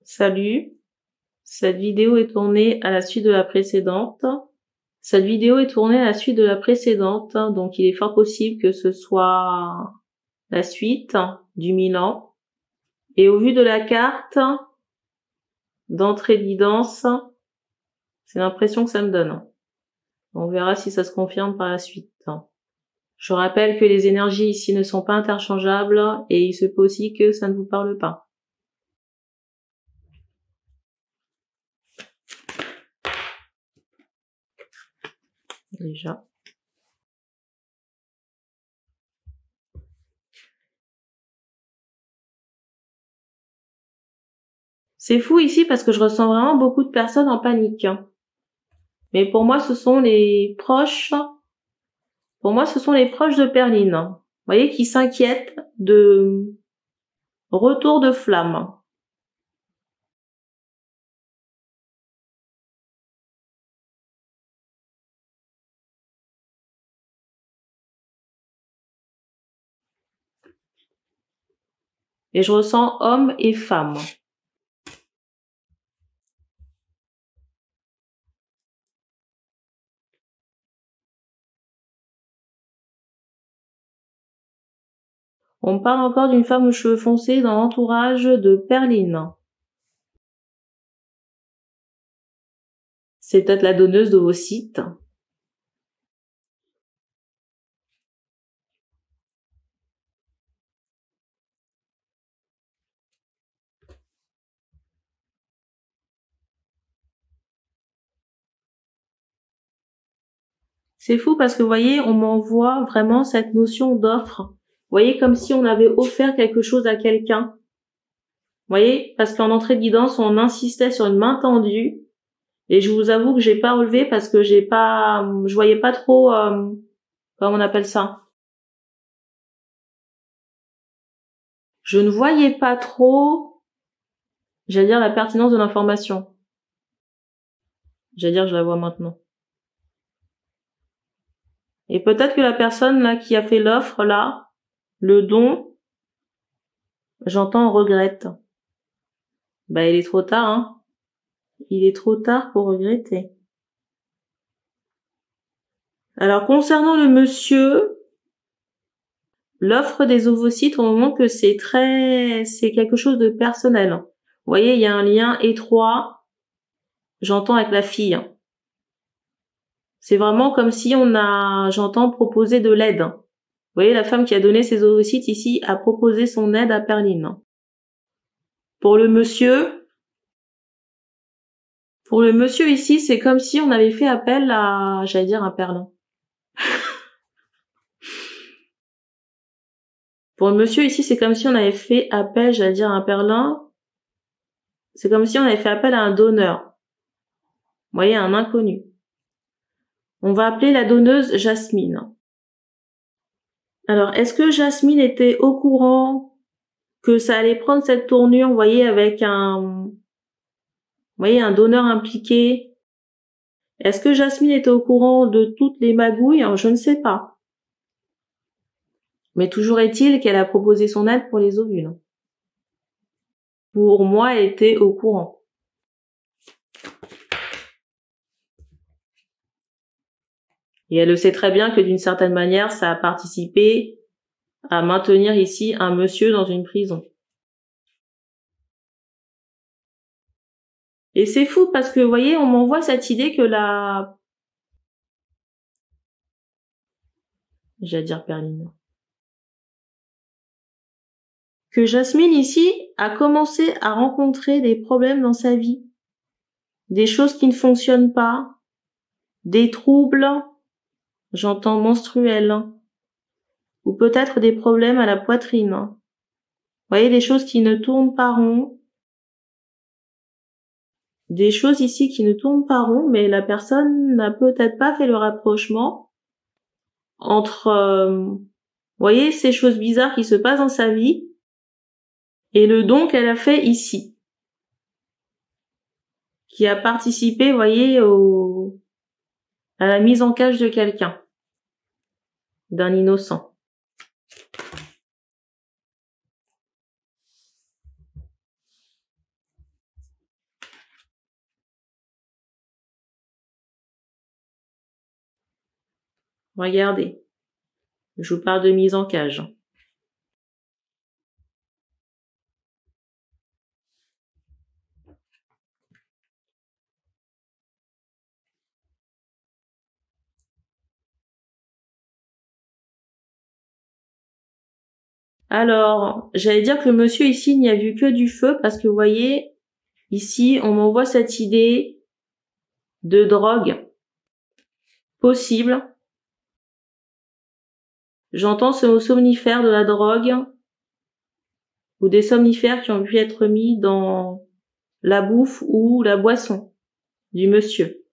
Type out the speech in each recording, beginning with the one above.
Salut, cette vidéo est tournée à la suite de la précédente. Cette vidéo est tournée à la suite de la précédente, donc il est fort possible que ce soit la suite du Milan. Et au vu de la carte d'entrée d'évidence, c'est l'impression que ça me donne. On verra si ça se confirme par la suite. Je rappelle que les énergies ici ne sont pas interchangeables et il se peut aussi que ça ne vous parle pas. Déjà. C'est fou ici parce que je ressens vraiment beaucoup de personnes en panique. Mais pour moi, ce sont les proches. Pour moi, ce sont les proches de Perline. Vous voyez, qui s'inquiètent de retour de flamme. Et je ressens hommes et femmes. On parle encore d'une femme aux cheveux foncés dans l'entourage de Perline. C'est peut-être la donneuse d'ovocytes. C'est fou parce que vous voyez, on m'envoie vraiment cette notion d'offre. Vous voyez, comme si on avait offert quelque chose à quelqu'un. Vous voyez, parce qu'en entrée de guidance, on insistait sur une main tendue. Et je vous avoue que j'ai pas relevé parce que je voyais pas trop, comment on appelle ça? Je ne voyais pas trop, j'allais dire la pertinence de l'information. J'allais dire, je la vois maintenant. Et peut-être que la personne là qui a fait l'offre là, le don, j'entends regrette. Bah, il est trop tard, hein. Il est trop tard pour regretter. Alors, concernant le monsieur, l'offre des ovocytes, au moment que c'est quelque chose de personnel. Vous voyez, il y a un lien étroit, j'entends avec la fille. C'est vraiment comme si j'entends proposer de l'aide. Vous voyez, la femme qui a donné ses ovocytes ici a proposé son aide à Perline. Pour le monsieur ici, c'est comme si on avait fait appel à, j'allais dire, un perlin. Pour le monsieur ici, c'est comme si on avait fait appel, j'allais dire, à un perlin. C'est comme si on avait fait appel à un donneur. Vous voyez, un inconnu. On va appeler la donneuse Jasmine. Alors, est-ce que Jasmine était au courant que ça allait prendre cette tournure, vous voyez, avec un donneur impliqué? Est-ce que Jasmine était au courant de toutes les magouilles? Je ne sais pas. Mais toujours est-il qu'elle a proposé son aide pour les ovules. Pour moi, elle était au courant. Et elle le sait très bien que d'une certaine manière, ça a participé à maintenir ici un monsieur dans une prison. Et c'est fou parce que, vous voyez, on m'envoie cette idée que j'allais dire Perline. Que Jasmine ici a commencé à rencontrer des problèmes dans sa vie. Des choses qui ne fonctionnent pas. Des troubles, j'entends menstruels. Ou peut-être des problèmes à la poitrine. Vous voyez, des choses qui ne tournent pas rond. Des choses ici qui ne tournent pas rond, mais la personne n'a peut-être pas fait le rapprochement entre, vous voyez, ces choses bizarres qui se passent dans sa vie et le don qu'elle a fait ici. Qui a participé, vous voyez, à la mise en cage de quelqu'un. D'un innocent. Regardez. Je vous parle de mise en cage. Alors, j'allais dire que le monsieur ici n'y a vu que du feu parce que vous voyez, ici, on m'envoie cette idée de drogue possible. J'entends ce mot somnifère de la drogue ou des somnifères qui ont pu être mis dans la bouffe ou la boisson du monsieur.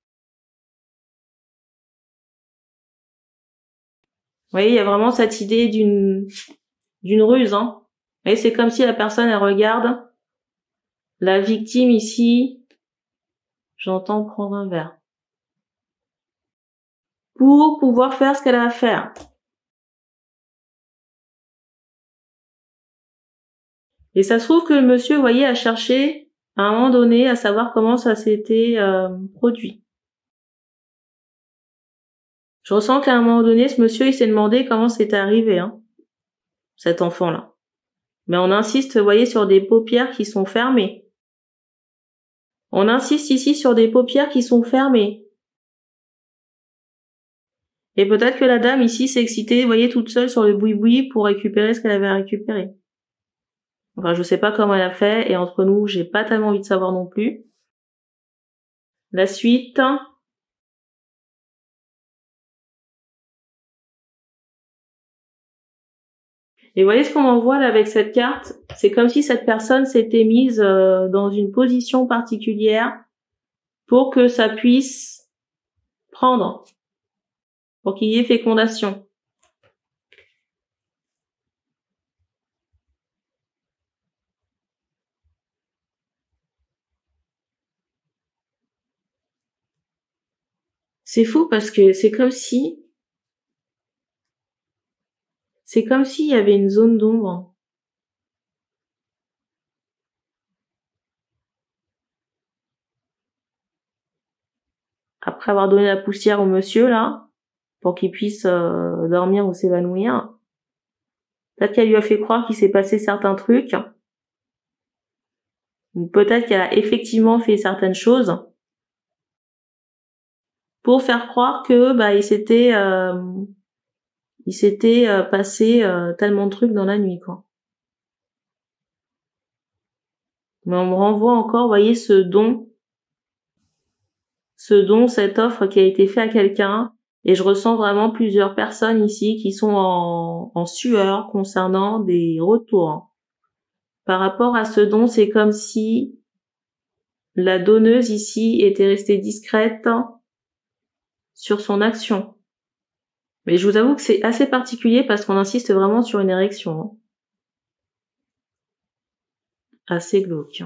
Vous voyez, il y a vraiment cette idée d'une ruse, hein. Vous voyez, c'est comme si la personne, elle regarde la victime ici, j'entends prendre un verre. Pour pouvoir faire ce qu'elle a à faire. Et ça se trouve que le monsieur, vous voyez, a cherché à un moment donné à savoir comment ça s'était produit. Je ressens qu'à un moment donné, ce monsieur, il s'est demandé comment c'était arrivé, hein, cet enfant-là. Mais on insiste, vous voyez, sur des paupières qui sont fermées. On insiste ici sur des paupières qui sont fermées. Et peut-être que la dame ici s'est excitée, vous voyez, toute seule sur le boui-boui pour récupérer ce qu'elle avait à récupérer. Enfin, je sais pas comment elle a fait, et entre nous, j'ai pas tellement envie de savoir non plus. La suite. Et vous voyez ce qu'on m'envoie là avec cette carte? C'est comme si cette personne s'était mise dans une position particulière pour que ça puisse prendre, pour qu'il y ait fécondation. C'est fou parce que c'est comme s'il y avait une zone d'ombre. Après avoir donné la poussière au monsieur là, pour qu'il puisse dormir ou s'évanouir, peut-être qu'elle lui a fait croire qu'il s'est passé certains trucs, ou peut-être qu'elle a effectivement fait certaines choses pour faire croire que il s'était passé tellement de trucs dans la nuit, quoi. Mais on me renvoie encore, vous voyez, ce don, cette offre qui a été faite à quelqu'un, et je ressens vraiment plusieurs personnes ici qui sont en sueur concernant des retours. Par rapport à ce don, c'est comme si la donneuse ici était restée discrète sur son action. Mais je vous avoue que c'est assez particulier parce qu'on insiste vraiment sur une érection, hein. Assez glauque.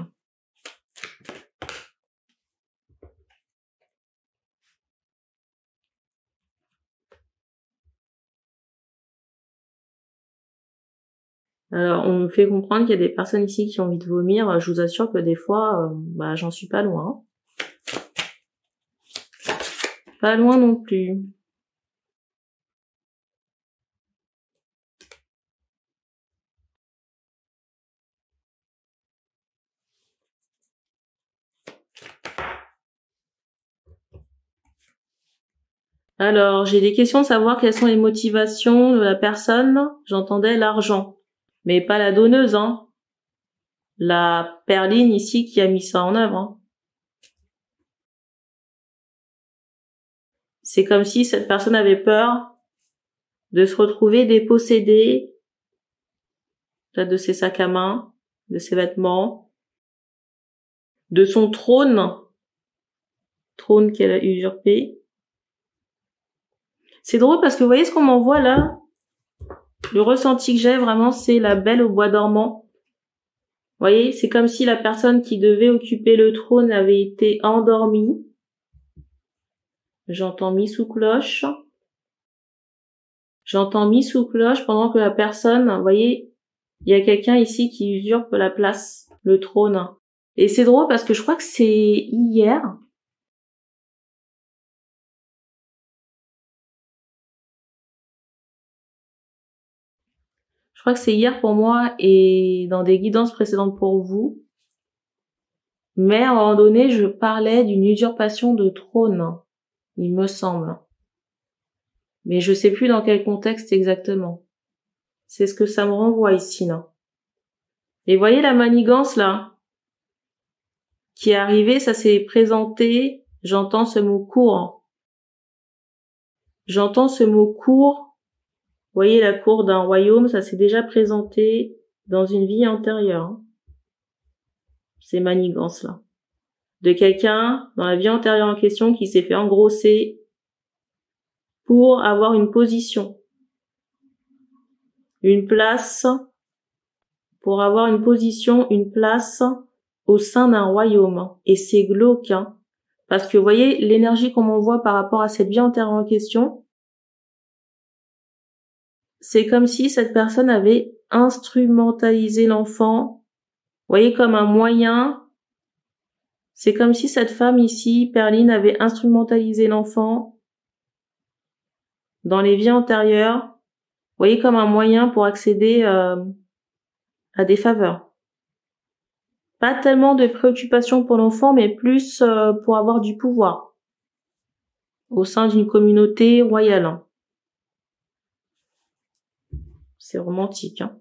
Alors, on me fait comprendre qu'il y a des personnes ici qui ont envie de vomir. Je vous assure que des fois, j'en suis pas loin. Pas loin non plus. Alors, j'ai des questions de savoir quelles sont les motivations de la personne. J'entendais l'argent. Mais pas la donneuse, hein. La perline ici qui a mis ça en œuvre, hein. C'est comme si cette personne avait peur de se retrouver dépossédée peut-être de ses sacs à main, de ses vêtements, de son trône qu'elle a usurpé. C'est drôle parce que vous voyez ce qu'on m'envoie là? Le ressenti que j'ai vraiment, c'est la belle au bois dormant. Vous voyez, c'est comme si la personne qui devait occuper le trône avait été endormie. J'entends mis sous cloche. J'entends mis sous cloche pendant que la personne, vous voyez, il y a quelqu'un ici qui usurpe la place, le trône. Et c'est drôle parce que je crois que c'est hier. crois que c'est hier pour moi et dans des guidances précédentes pour vous. Mais à un moment donné, je parlais d'une usurpation de trône, il me semble. Mais je sais plus dans quel contexte exactement. C'est ce que ça me renvoie ici, là. Et voyez la manigance, là, qui est arrivée, ça s'est présenté, j'entends ce mot court. J'entends ce mot court. Vous voyez la cour d'un royaume, ça s'est déjà présenté dans une vie antérieure. Ces manigances-là. De quelqu'un, dans la vie antérieure en question, qui s'est fait engrosser pour avoir une position. Une place, pour avoir une position, une place au sein d'un royaume. Et c'est glauque, hein. Parce que vous voyez, l'énergie qu'on m'envoie par rapport à cette vie antérieure en question, c'est comme si cette personne avait instrumentalisé l'enfant, vous voyez, comme un moyen. C'est comme si cette femme ici, Perline, avait instrumentalisé l'enfant dans les vies antérieures, vous voyez, comme un moyen pour accéder à des faveurs. Pas tellement de préoccupation pour l'enfant, mais plus pour avoir du pouvoir au sein d'une communauté royale. C'est romantique, hein.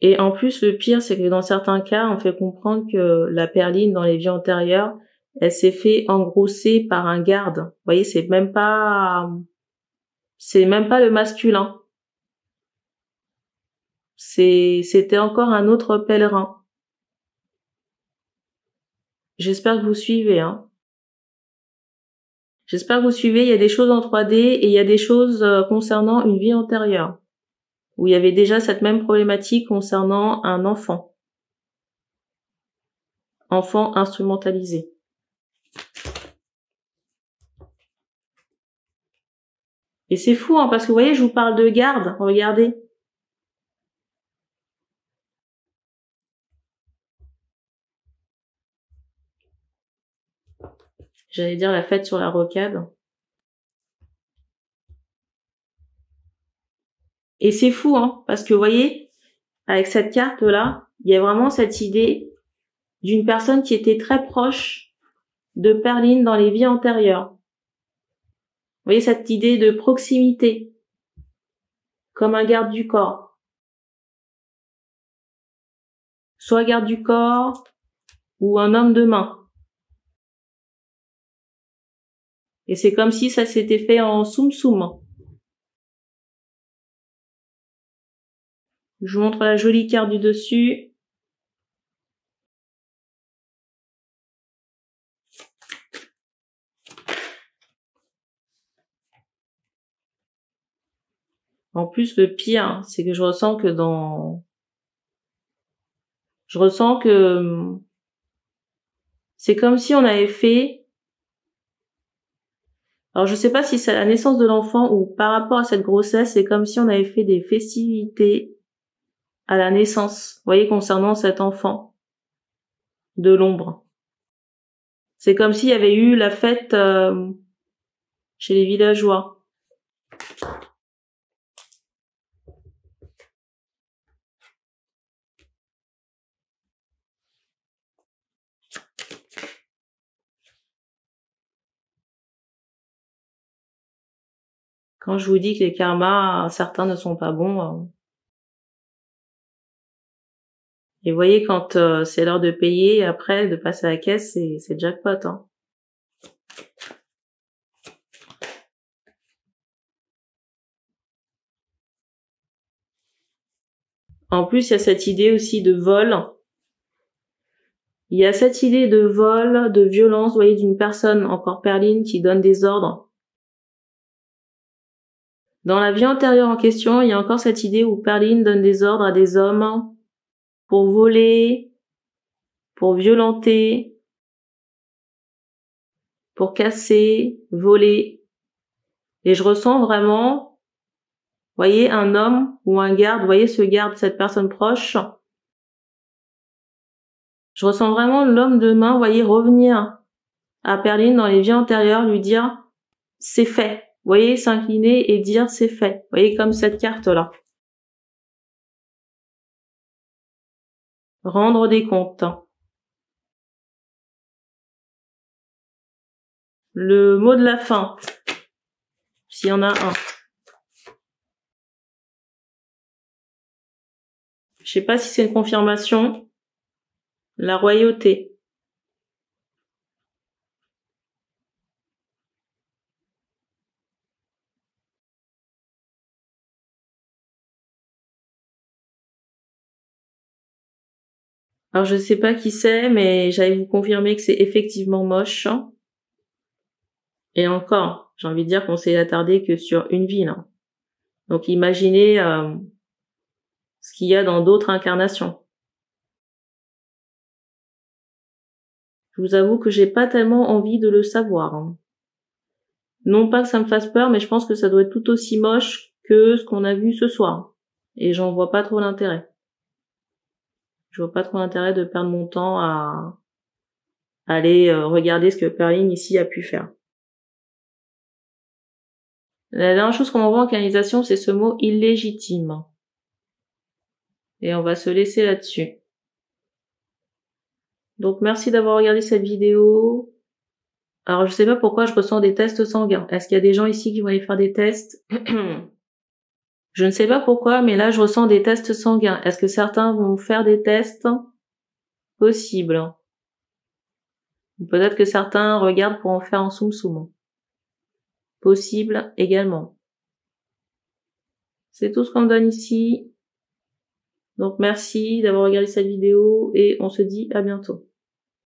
Et en plus, le pire, c'est que dans certains cas, on fait comprendre que la Perline, dans les vies antérieures, elle s'est fait engrosser par un garde. Vous voyez, c'est même pas le masculin. C'était encore un autre pèlerin. J'espère que vous suivez, hein. J'espère que vous suivez. Il y a des choses en 3D et il y a des choses concernant une vie antérieure, où il y avait déjà cette même problématique concernant un enfant. Enfant instrumentalisé. Et c'est fou, hein, parce que vous voyez, je vous parle de garde. Regardez. J'allais dire la fête sur la rocade. Et c'est fou, hein, parce que vous voyez, avec cette carte-là, il y a vraiment cette idée d'une personne qui était très proche de Perline dans les vies antérieures. Vous voyez cette idée de proximité, comme un garde du corps. Soit garde du corps, ou un homme de main. Et c'est comme si ça s'était fait en soum-soum. Je vous montre la jolie carte du dessus. En plus, le pire, c'est que je ressens que c'est comme si on avait fait, alors je sais pas si c'est à la naissance de l'enfant ou par rapport à cette grossesse, c'est comme si on avait fait des festivités à la naissance, vous voyez, concernant cet enfant de l'ombre. C'est comme s'il y avait eu la fête chez les villageois. Quand je vous dis que les karmas, certains ne sont pas bons. Et vous voyez, quand c'est l'heure de payer, après, de passer à la caisse, c'est jackpot, hein. En plus, il y a cette idée aussi de vol. Il y a cette idée de vol, de violence, vous voyez, d'une personne, encore Perline, qui donne des ordres. Dans la vie antérieure en question, il y a encore cette idée où Perline donne des ordres à des hommes pour voler, pour violenter, pour casser, voler. Et je ressens vraiment, vous voyez, un homme ou un garde, vous voyez ce garde, cette personne proche. Je ressens vraiment l'homme de main, vous voyez, revenir à Perline dans les vies antérieures, lui dire « c'est fait ». Vous voyez, s'incliner et dire « c'est fait ». Vous voyez, comme cette carte-là. Rendre des comptes. Le mot de la fin, s'il y en a un. Je sais pas si c'est une confirmation. La royauté. Alors je sais pas qui c'est, mais j'allais vous confirmer que c'est effectivement moche. Et encore, j'ai envie de dire qu'on s'est attardé que sur une ville. Donc imaginez ce qu'il y a dans d'autres incarnations. Je vous avoue que j'ai pas tellement envie de le savoir. Non pas que ça me fasse peur, mais je pense que ça doit être tout aussi moche que ce qu'on a vu ce soir. Et j'en vois pas trop l'intérêt. Je vois pas trop l'intérêt de perdre mon temps à aller regarder ce que Perline ici a pu faire. La dernière chose qu'on envoie en canalisation, c'est ce mot illégitime. Et on va se laisser là-dessus. Donc merci d'avoir regardé cette vidéo. Alors je sais pas pourquoi je ressens des tests sanguins. Est-ce qu'il y a des gens ici qui vont aller faire des tests? Je ne sais pas pourquoi, mais là je ressens des tests sanguins. Est-ce que certains vont faire des tests? Possible. Peut-être que certains regardent pour en faire un soum soum. Possible également. C'est tout ce qu'on me donne ici. Donc merci d'avoir regardé cette vidéo et on se dit à bientôt.